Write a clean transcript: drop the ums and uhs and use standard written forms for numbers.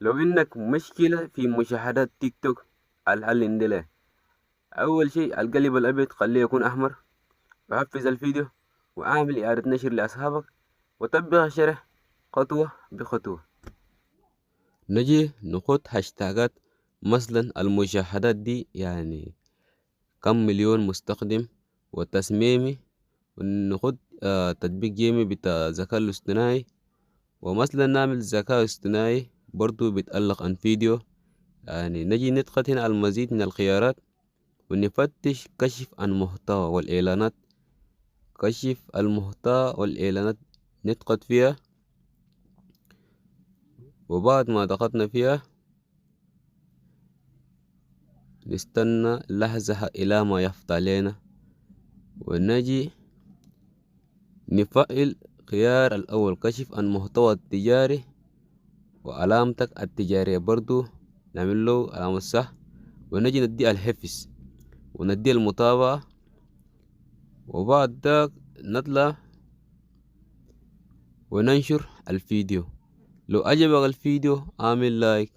لو إنك مشكلة في مشاهدات تيك توك، الحل عندي له. أول شيء القلب الأبيض خليه يكون أحمر، وحفز الفيديو، وأعمل إعادة نشر لأصحابك، وطبق الشرح خطوة بخطوة. نجي نخط هاشتاجات، مثلا المشاهدات دي يعني كم مليون مستخدم، وتصميمي، ونخد تطبيق جيمي بتاع الذكاء الاصطناعي، ومثلا نعمل ذكاء اصطناعي برضو بيتألق عن فيديو. يعني نجي ندخل هنا على المزيد من الخيارات، ونفتش كشف عن محتوى والإعلانات. كشف المحتوى والإعلانات ندخل فيها، وبعد ما ضغطنا فيها نستنى لحظة إلى ما يفتح علينا، ونجي نفعل خيار الأول كشف عن محتوى التجاري، وعلامتك التجارية برضو نعمل له علامة صح، ونجي ندي الحفظ وندي المتابعة، وبعد ذاك نطلع وننشر الفيديو. لو عجبك الفيديو اعمل لايك.